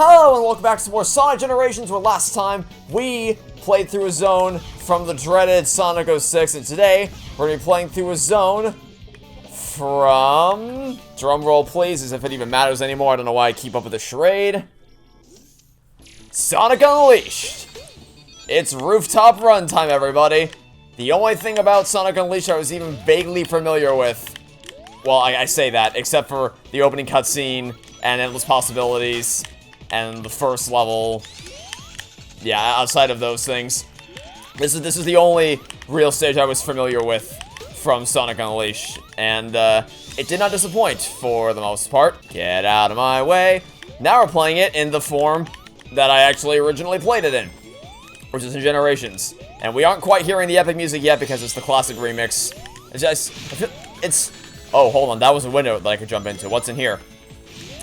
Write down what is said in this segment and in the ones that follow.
Hello and welcome back to some more Sonic Generations, where last time we played through a zone from the dreaded Sonic 06, and today we're going to be playing through a zone from... drumroll please, as if it even matters anymore. I don't know why I keep up with the charade. Sonic Unleashed! It's Rooftop Run time, everybody. The only thing about Sonic Unleashed I was even vaguely familiar with, well, I say that, except for the opening cutscene and Endless Possibilities and the first level. Yeah, outside of those things, this is the only real stage I was familiar with from Sonic Unleashed, and it did not disappoint for the most part. Get out of my way. Now we're playing it in the form that I actually originally played it in, which is in Generations. And we aren't quite hearing the epic music yet because it's the classic remix. It's oh, hold on, that was a window that I could jump into. What's in here?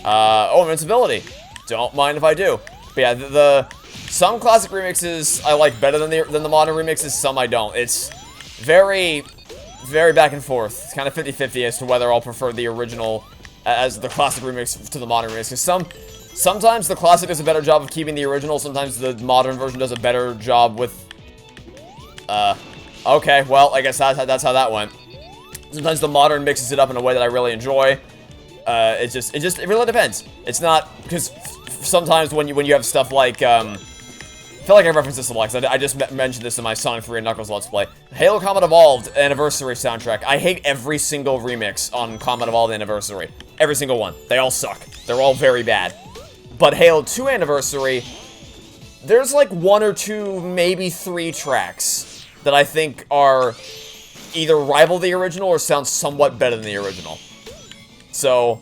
Oh, invincibility. Don't mind if I do. But yeah, some classic remixes I like better than the modern remixes, some I don't. It's very, very back and forth. It's kind of 50-50 as to whether I'll prefer the original as the classic remix to the modern remix. Because sometimes the classic does a better job of keeping the original, sometimes the modern version does a better job with... okay, well, I guess that's how that went. Sometimes the modern mixes it up in a way that I really enjoy. It really depends. It's not, because sometimes when you have stuff like, I feel like I referenced this a lot, because I just mentioned this in my Sonic 3 and Knuckles Let's Play. Halo Combat Evolved Anniversary soundtrack. I hate every single remix on Combat Evolved Anniversary. Every single one. They all suck. They're all very bad. But Halo 2 Anniversary, there's like 1 or 2, maybe 3 tracks that I think are either rival the original or sound somewhat better than the original. So,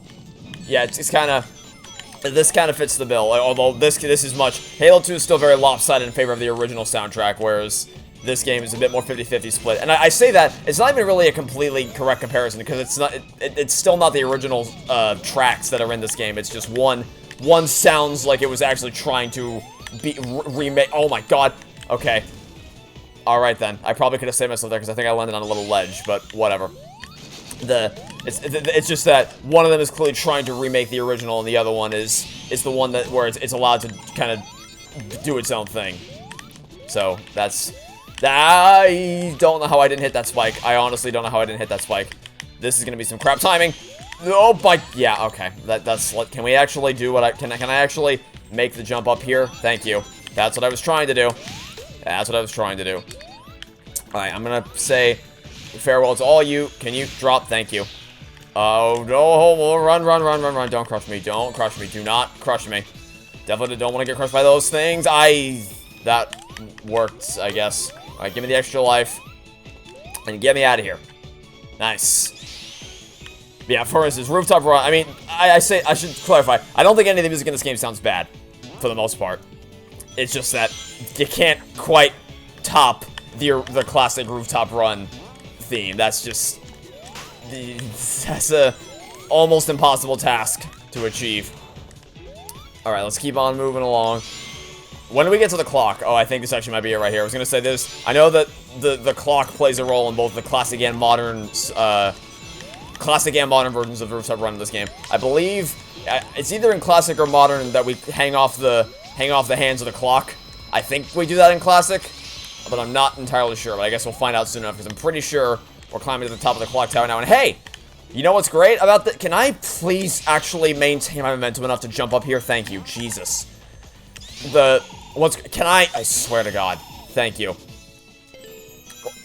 yeah, it's kind of... this kind of fits the bill, although this is much... Halo 2 is still very lopsided in favor of the original soundtrack, whereas this game is a bit more 50-50 split. And I say that, it's not even really a completely correct comparison, because it's still not the original tracks that are in this game. It's just one sounds like it was actually trying to be remake... Oh my god. Okay. Alright then. I probably could have saved myself there, because I think I landed on a little ledge, but whatever. It's just that one of them is clearly trying to remake the original, and the other one is the one that where it's allowed to kind of do its own thing. So that's... I don't know how I didn't hit that spike. I honestly don't know how I didn't hit that spike. This is gonna be some crap timing. Oh my... yeah, okay. That's... can we actually do what I... Can I actually make the jump up here? Thank you. That's what I was trying to do. That's what I was trying to do. Alright, I'm gonna say... farewell to all you. Can you drop? Thank you. Oh, no. Run. Don't crush me. Don't crush me. Do not crush me. Definitely don't want to get crushed by those things. That worked, I guess. Alright, give me the extra life. And get me out of here. Nice. Yeah, for instance, Rooftop Run. I mean, I should clarify. I don't think any of the music in this game sounds bad. For the most part. It's just that you can't quite top the classic Rooftop Run theme. That's just... that's a almost impossible task to achieve. Alright, let's keep on moving along. When do we get to the clock? Oh, I think this actually might be it right here. I was gonna say this. I know that the clock plays a role in both the classic and modern versions of Rooftop Run in this game. I believe it's either in classic or modern that we hang off the hands of the clock. I think we do that in classic, but I'm not entirely sure. But I guess we'll find out soon enough, because I'm pretty sure we're climbing to the top of the clock tower now. And hey, you know what's great about that? Can I please actually maintain my momentum enough to jump up here? Thank you, Jesus. I swear to God, thank you.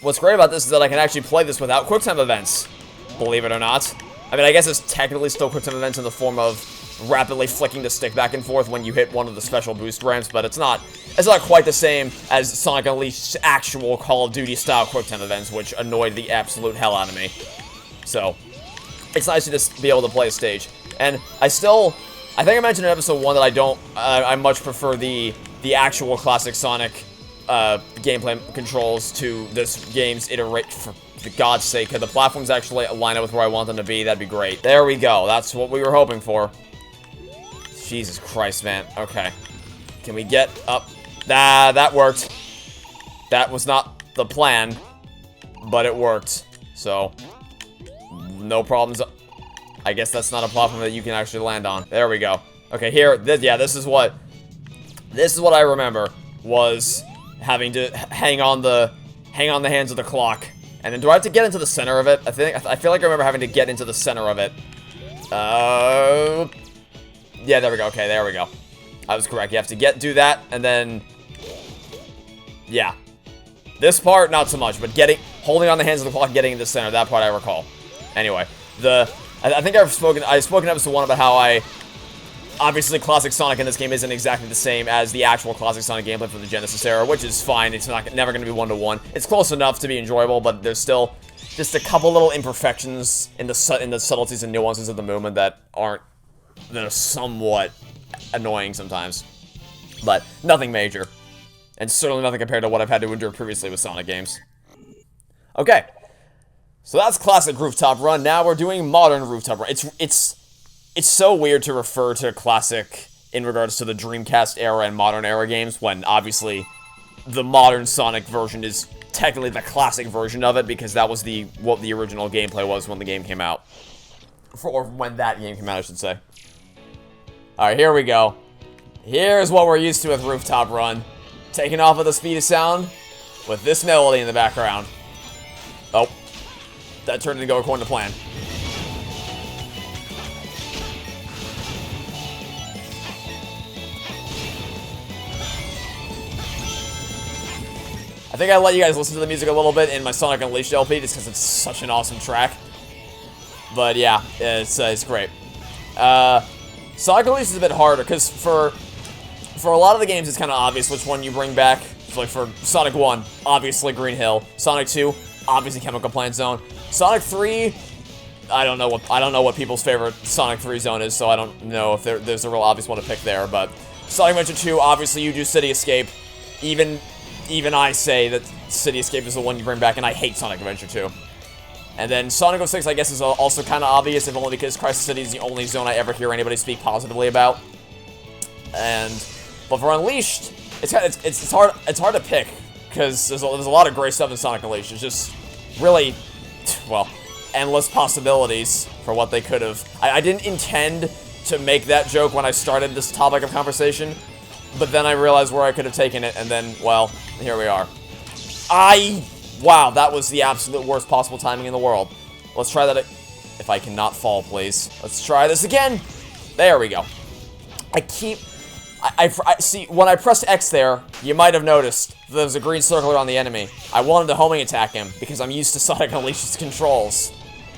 What's great about this is that I can actually play this without QuickTime events, believe it or not. I mean, I guess it's technically still QuickTime events in the form of rapidly flicking the stick back and forth when you hit one of the special boost ramps, but it's not quite the same as Sonic Unleashed's actual Call of Duty style QuickTime events, which annoyed the absolute hell out of me. So, it's nice to just be able to play a stage. And I think I mentioned in episode 1 that I much prefer the actual classic Sonic gameplay controls to this game's iteration. For God's sake, could the platforms actually line up with where I want them to be? That'd be great. There we go. That's what we were hoping for. Jesus Christ, man. Okay. Can we get up? That worked. That was not the plan, but it worked. So, no problems. I guess that's not a platform that you can actually land on. There we go. Okay, here, yeah, this is what This is what I remember, was having to hang on the hands of the clock. And then do I have to get into the center of it? I feel like I remember having to get into the center of it. Yeah, there we go. Okay, there we go. I was correct. You have to do that, and then, yeah. This part, not so much, but holding on the hands of the clock, getting into the center, that part I recall. Anyway, I think I've spoken in episode 1 about how obviously classic Sonic in this game isn't exactly the same as the actual classic Sonic gameplay from the Genesis era, which is fine. It's never going to be one-to-one. It's close enough to be enjoyable, but there's still just a couple little imperfections in the subtleties and nuances of the movement that are somewhat annoying sometimes, but nothing major, and certainly nothing compared to what I've had to endure previously with Sonic games. Okay, so that's classic Rooftop Run. Now we're doing modern Rooftop Run. It's so weird to refer to classic in regards to the Dreamcast era and modern era games, when obviously the modern Sonic version is technically the classic version of it, because that was what the original gameplay was when the game came out, or when that game came out, I should say. Alright, here we go. Here's what we're used to with Rooftop Run. Taking off at the speed of sound with this melody in the background. Oh. That turned to go according to plan. I think I let you guys listen to the music a little bit in my Sonic Unleashed LP just because it's such an awesome track. But yeah, it's great. Sonic Unleashed is a bit harder, because for a lot of the games, it's kind of obvious which one you bring back. So like for Sonic 1, obviously Green Hill. Sonic 2, obviously Chemical Plant Zone. Sonic 3, I don't know what people's favorite Sonic 3 zone is, so I don't know if there's a real obvious one to pick there. But Sonic Adventure 2, obviously you do City Escape. Even I say that City Escape is the one you bring back, and I hate Sonic Adventure 2. And then Sonic 06, I guess, is also kind of obvious, if only because Crisis City is the only zone I ever hear anybody speak positively about. But for Unleashed, it's hard to pick, because there's a lot of great stuff in Sonic Unleashed. It's just really, well, endless possibilities for what they could have. I didn't intend to make that joke when I started this topic of conversation, but then I realized where I could have taken it, and then, well, here we are. Wow, that was the absolute worst possible timing in the world. Let's try that. If I cannot fall, please. Let's try this again. There we go. I see, when I pressed X there, you might have noticed there was a green circle around the enemy. I wanted to homing attack him, because I'm used to Sonic Unleashed's controls.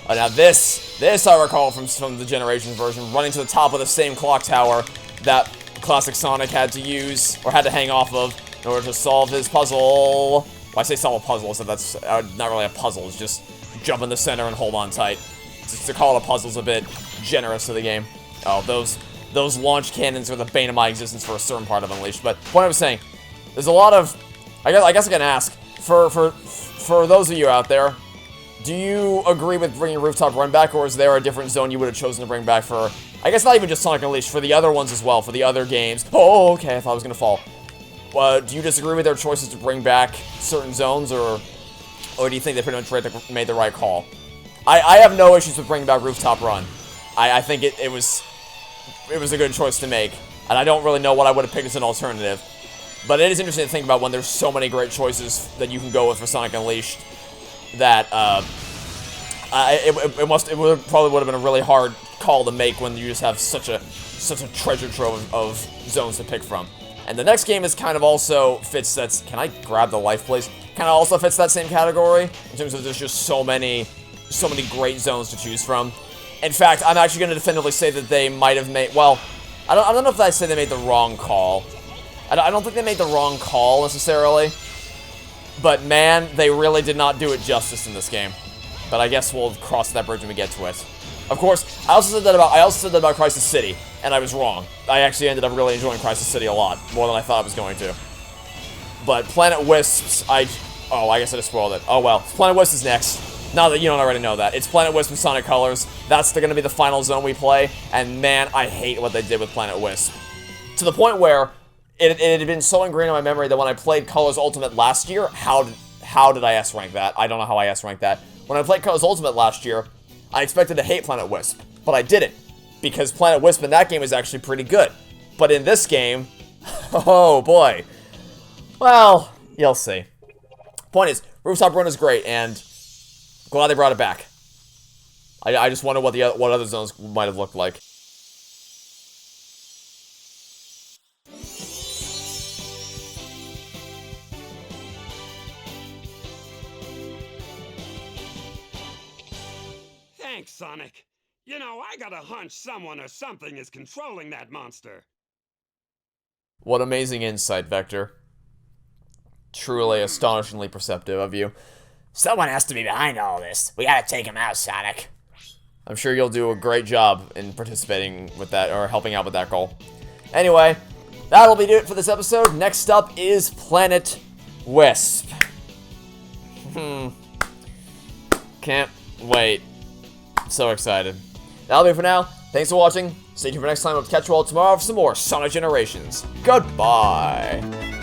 Now this I recall from the Generations version, running to the top of the same clock tower that classic Sonic had to use, or had to hang off of, in order to solve his puzzle. Well, I say solve a puzzle, so that's not really a puzzle, it's just jump in the center and hold on tight. Just to call it a puzzle's a bit generous to the game. Oh, those launch cannons are the bane of my existence for a certain part of Unleashed. But what I was saying, there's a lot of, I guess I can ask, for those of you out there, do you agree with bringing Rooftop Run back, or is there a different zone you would have chosen to bring back for, I guess not even just Sonic Unleashed, for the other ones as well, for the other games? Oh, okay, I thought I was gonna fall. Do you disagree with their choices to bring back certain zones, or do you think they pretty much made the right call? I have no issues with bringing back Rooftop Run. I think it was a good choice to make, and I don't really know what I would have picked as an alternative. But it is interesting to think about when there's so many great choices that you can go with for Sonic Unleashed, that it probably would have been a really hard call to make when you just have such a treasure trove of zones to pick from. And the next game is kind of also fits that. Can I grab the life, please? Kind of also fits that same category in terms of there's just so many great zones to choose from. In fact, I'm actually going to definitively say that they might have made, well, I don't know if I say they made the wrong call. I don't think they made the wrong call necessarily, but man, they really did not do it justice in this game. But I guess we'll cross that bridge when we get to it. Of course, I also said that about Crisis City, and I was wrong. I actually ended up really enjoying Crisis City a lot, more than I thought I was going to. But Planet Wisps, oh, I guess I just spoiled it. Oh well, Planet Wisp is next. Now that you don't already know that. It's Planet Wisp and Sonic Colors. That's going to be the final zone we play, and man, I hate what they did with Planet Wisp. To the point where it had been so ingrained in my memory that when I played Colors Ultimate last year, how did I S-rank that? I don't know how I S-ranked that. When I played Colors Ultimate last year, I expected to hate Planet Wisp, but I didn't, because Planet Wisp in that game is actually pretty good. But in this game, Oh, boy. Well, you'll see. Point is, Rooftop Run is great, and glad they brought it back. I just wonder what other zones might have looked like. Thanks, Sonic. You know, I got a hunch someone or something is controlling that monster. What amazing insight, Vector. Truly astonishingly perceptive of you. Someone has to be behind all this. We gotta take him out, Sonic. I'm sure you'll do a great job in participating with that, or helping out with that goal. Anyway, that'll be it for this episode. Next up is Planet Wisp. Can't wait. So excited. That'll be it for now. Thanks for watching. Stay tuned for next time. I'll catch you all tomorrow for some more Sonic Generations. Goodbye.